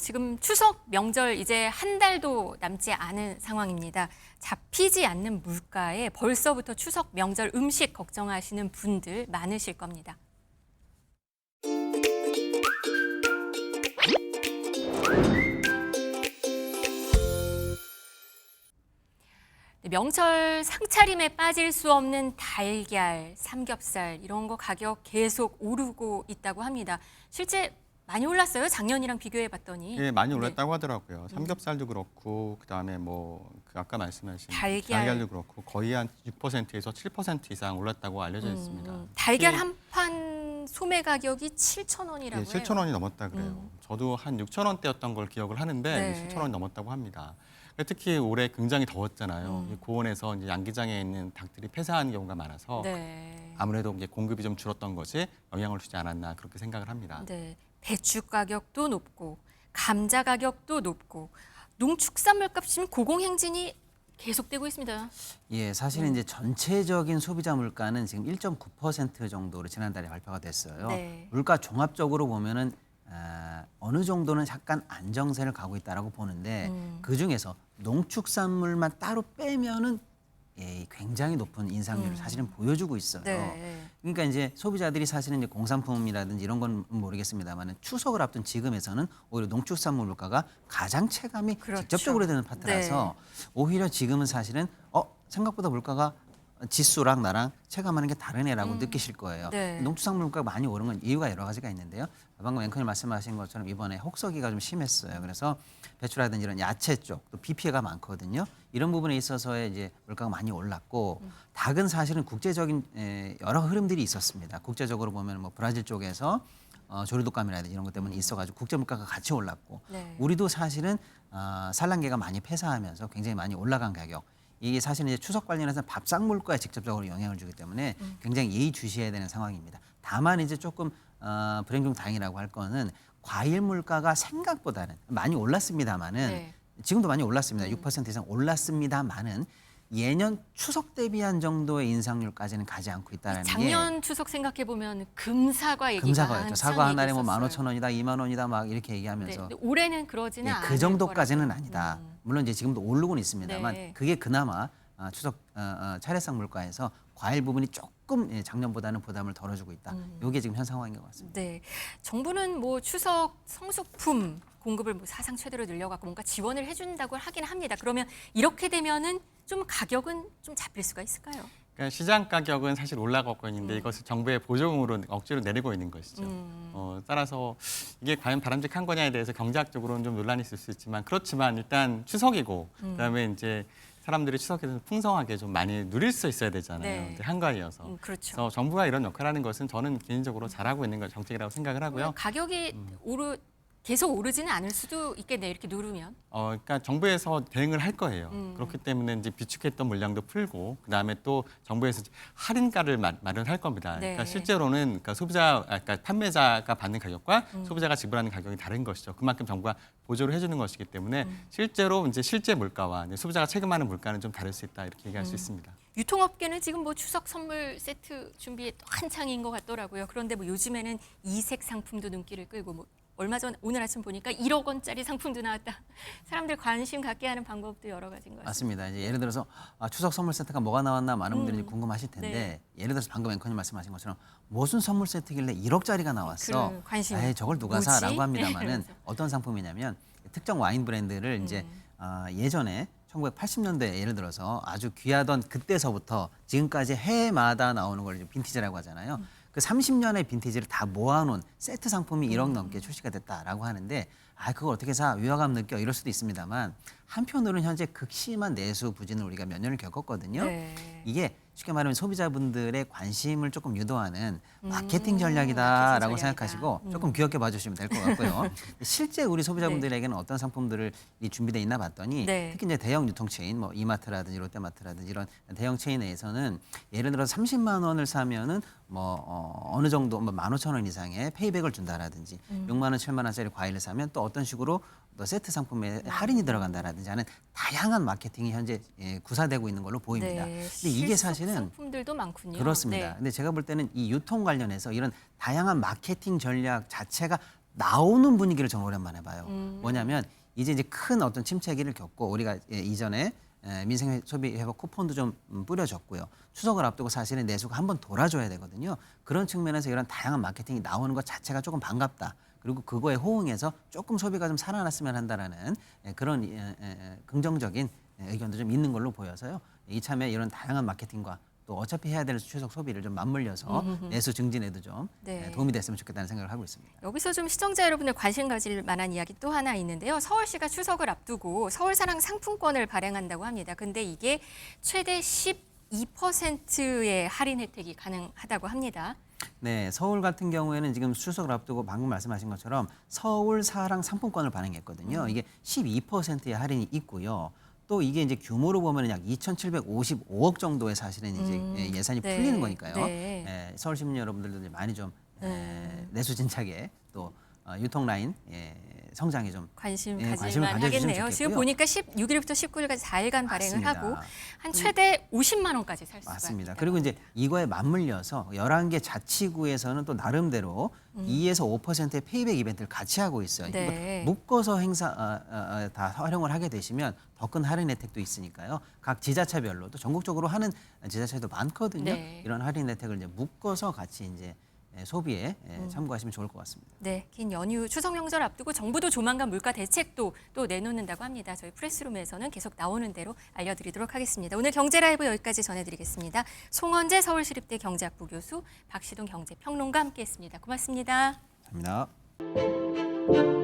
지금 추석 명절 이제 한 달도 남지 않은 상황입니다. 잡히지 않는 물가에 벌써부터 추석 명절 음식 걱정하시는 분들 많으실 겁니다. 명절 상차림에 빠질 수 없는 달걀, 삼겹살 이런 거 가격 계속 오르고 있다고 합니다. 실제 많이 올랐어요? 작년이랑 비교해 봤더니. 예, 많이 올랐다고 하더라고요. 삼겹살도 그렇고 그다음에 그 아까 말씀하신 달걀도 그렇고 거의 한 6%에서 7% 이상 올랐다고 알려져 있습니다. 달걀 한 판 소매 가격이 7,000원이라고 해요. 7,000원이 넘었다 그래요. 저도 한 6,000원대였던 걸 기억을 하는데 네. 7,000원이 넘었다고 합니다. 특히 올해 굉장히 더웠잖아요. 이 고온에서 이제 양기장에 있는 닭들이 폐사하는 경우가 많아서 네. 아무래도 이제 공급이 좀 줄었던 것이 영향을 주지 않았나 그렇게 생각을 합니다. 네. 배추 가격도 높고 감자 가격도 높고 농축산물 값은 고공행진이 계속되고 있습니다. 예, 사실은 이제 전체적인 소비자 물가는 지금 1.9% 정도로 지난달에 발표가 됐어요. 네. 물가 종합적으로 보면은 어느 정도는 약간 안정세를 가고 있다라고 보는데 그 중에서 농축산물만 따로 빼면은 예, 굉장히 높은 인상률을 사실은 보여주고 있어요. 네. 그러니까 이제 소비자들이 사실은 이제 공산품이라든지 이런 건 모르겠습니다만 추석을 앞둔 지금에서는 오히려 농축산물 물가가 가장 체감이 그렇죠. 직접적으로 되는 파트라서 오히려 지금은 사실은 생각보다 물가가 지수랑 나랑 체감하는 게 다르네라고 느끼실 거예요. 네. 농축산물 물가가 많이 오른 건 이유가 여러 가지가 있는데요. 방금 앵커님 말씀하신 것처럼 이번에 혹서기가 좀 심했어요. 그래서 배추라든지 이런 야채 쪽 또 비 피해가 많거든요. 이런 부분에 있어서의 이제 물가가 많이 올랐고 닭은 사실은 국제적인 여러 흐름들이 있었습니다. 국제적으로 보면 뭐 브라질 쪽에서 조류독감이라든지 이런 것 때문에 있어가지고 국제 물가가 같이 올랐고 네. 우리도 사실은 산란계가 많이 폐사하면서 굉장히 많이 올라간 가격. 이게 사실은 이제 추석 관련해서 밥상 물가에 직접적으로 영향을 주기 때문에 굉장히 예의주시해야 되는 상황입니다. 다만 이제 조금 불행 중 다행이라고 할 거는 과일 물가가 생각보다는 많이 올랐습니다만은 네. 지금도 많이 올랐습니다. 6% 이상 올랐습니다만은 예년 추석 대비한 정도의 인상률까지는 가지 않고 있다는 게 작년 추석 생각해 보면 금사과 얘기가 금사과였죠. 사과 한 알에 뭐 있었어요. 15,000원이다, 2만 원이다 막 이렇게 얘기하면서 네. 올해는 그러지는 예, 않을 그 정도까지는 거라고. 아니다. 물론 이제 지금도 오르고는 있습니다만 네. 그게 그나마 추석 차례상 물가에서 과일 부분이 조금 작년보다는 부담을 덜어주고 있다. 이게 지금 현 상황인 것 같습니다. 네, 정부는 뭐 추석 성수품 공급을 뭐 사상 최대로 늘려갖고 뭔가 지원을 해준다고 하긴 합니다. 그러면 이렇게 되면은 좀 가격은 좀 잡힐 수가 있을까요? 그러니까 시장 가격은 사실 올라가고 있는데 이것을 정부의 보조금으로 억지로 내리고 있는 것이죠. 따라서 이게 과연 바람직한 거냐에 대해서 경제학적으로는 좀 논란이 있을 수 있지만 그렇지만 일단 추석이고 그다음에 이제 사람들이 추석에서 풍성하게 좀 많이 누릴 수 있어야 되잖아요. 네. 이제 한가위여서. 그렇죠. 그래서 정부가 이런 역할을 하는 것은 저는 개인적으로 잘하고 있는 걸 정책이라고 생각을 하고요. 가격이 계속 오르지는 않을 수도 있겠네요. 이렇게 누르면. 그러니까 정부에서 대응을 할 거예요. 그렇기 때문에 이제 비축했던 물량도 풀고 그다음에 또 정부에서 할인가를 마련할 겁니다. 네. 그러니까 실제로는 그러니까 판매자가 받는 가격과 소비자가 지불하는 가격이 다른 것이죠. 그만큼 정부가 보조를 해주는 것이기 때문에 실제로 이제 실제 물가와 이제 소비자가 체감하는 물가는 좀 다를 수 있다 이렇게 얘기할 수 있습니다. 유통업계는 지금 뭐 추석 선물 세트 준비에 또 한창인 것 같더라고요. 그런데 뭐 요즘에는 이색 상품도 눈길을 끌고 뭐 얼마 전 오늘 아침 보니까 1억 원짜리 상품도 나왔다. 사람들 관심 갖게 하는 방법도 여러 가지인 것 같습니다. 맞습니다. 이제 예를 들어서 추석 선물 세트가 뭐가 나왔나 많은 분들이 이제 궁금하실 텐데 예를 들어서 방금 앵커님 말씀하신 것처럼 무슨 선물 세트길래 1억짜리가 나왔어? 그 관심. 에이, 저걸 누가 뭐지? 사라고 합니다만은 이러면서. 어떤 상품이냐면 특정 와인 브랜드를 이제 예전에 1980년대 예를 들어서 아주 귀하던 그때서부터 지금까지 해마다 나오는 걸 이제 빈티지라고 하잖아요. 그 30년의 빈티지를 다 모아놓은 세트 상품이 1억 넘게 출시가 됐다라고 하는데 그걸 어떻게 사? 위화감 느껴? 이럴 수도 있습니다만 한편으로는 현재 극심한 내수 부진을 우리가 몇 년을 겪었거든요. 네. 이게 쉽게 말하면 소비자분들의 관심을 조금 유도하는 마케팅 마케팅 전략이다라고 전략이다. 생각하시고 조금 귀엽게 봐주시면 될 것 같고요. 실제 우리 소비자분들에게는 어떤 상품들이 준비돼 있나 봤더니 네. 특히 이제 대형 유통체인 뭐 이마트라든지 롯데마트라든지 이런 대형 체인에서는 예를 들어 30만 원을 사면은 뭐 어느 정도 뭐 15,000원 이상의 페이백을 준다라든지 6만 원, 7만 원짜리 과일을 사면 또 어떤 식으로 또 세트 상품에 할인이 들어간다라든지 하는 다양한 마케팅이 현재 구사되고 있는 걸로 보입니다. 네. 근데 이게 실속 사실은 상품들도 많군요. 그렇습니다. 네. 근데 제가 볼 때는 이 유통 관련해서 이런 다양한 마케팅 전략 자체가 나오는 분위기를 정말 오랜만에 봐요. 뭐냐면 이제 큰 어떤 침체기를 겪고 우리가 이전에 민생 소비 회복 쿠폰도 좀 뿌려줬고요. 추석을 앞두고 사실은 내수가 한번 돌아줘야 되거든요. 그런 측면에서 이런 다양한 마케팅이 나오는 것 자체가 조금 반갑다. 그리고 그거에 호응해서 조금 소비가 좀 살아났으면 한다라는 그런 긍정적인 의견도 좀 있는 걸로 보여서요. 이참에 이런 다양한 마케팅과 또 어차피 해야 될 추석 소비를 좀 맞물려서 내수 증진에도 좀 네. 도움이 됐으면 좋겠다는 생각을 하고 있습니다. 여기서 좀 시청자 여러분들 관심 가질 만한 이야기 또 하나 있는데요. 서울시가 추석을 앞두고 서울사랑 상품권을 발행한다고 합니다. 근데 이게 최대 12%의 할인 혜택이 가능하다고 합니다. 네, 서울 같은 경우에는 지금 추석을 앞두고 방금 말씀하신 것처럼 서울사랑 상품권을 발행했거든요. 이게 12%의 할인이 있고요. 또 이게 이제 규모로 보면 약 2,755억 정도의 사실은 이제 예산이 네. 풀리는 거니까요. 네. 서울 시민 여러분들도 이제 많이 좀 내수진착에 또 유통 라인 성장에 좀 관심 예, 가질 관심을 만 가져주시면 하겠네요. 지금 좋겠고요. 보니까 6일부터 19일까지 4일간 발행을 맞습니다. 하고 한 최대 50만 원까지 살 수가 맞습니다. 있다고 그리고 이제 이거에 맞물려서 11개 자치구에서는 또 나름대로 2에서 5%의 페이백 이벤트를 같이 하고 있어요. 네. 이거 묶어서 행사 다 활용을 하게 되시면 더 큰 할인 혜택도 있으니까요. 각 지자체별로 또 전국적으로 하는 지자체도 많거든요. 네. 이런 할인 혜택을 이제 묶어서 같이 이제 소비에 참고하시면 좋을 것 같습니다. 네, 긴 연휴 추석 명절 앞두고 정부도 조만간 물가 대책도 또 내놓는다고 합니다. 저희 프레스룸에서는 계속 나오는 대로 알려드리도록 하겠습니다. 오늘 경제라이브 여기까지 전해드리겠습니다. 송원재 서울시립대 경제학부 교수, 박시동 경제평론가 함께했습니다. 고맙습니다. 감사합니다.